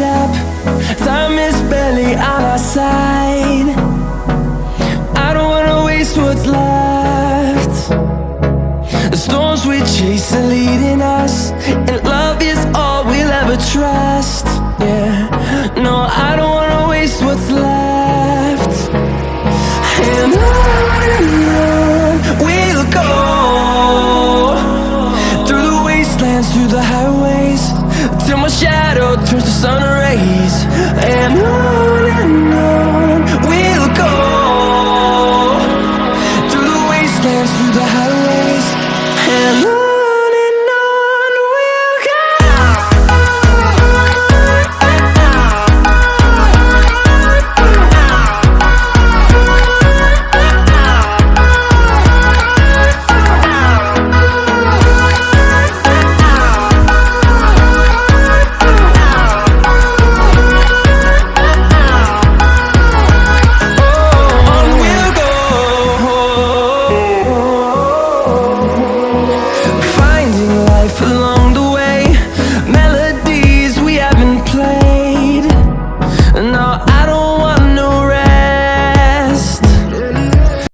step. Time is barely on our side. I don't wanna waste what's left. The storms we chase are leading us, and love is all we'll ever trust. Yeah, no, I don't wanna waste what's left. And on we'll go, through the wastelands, through the highways, till my shadow turns to sun rays. And on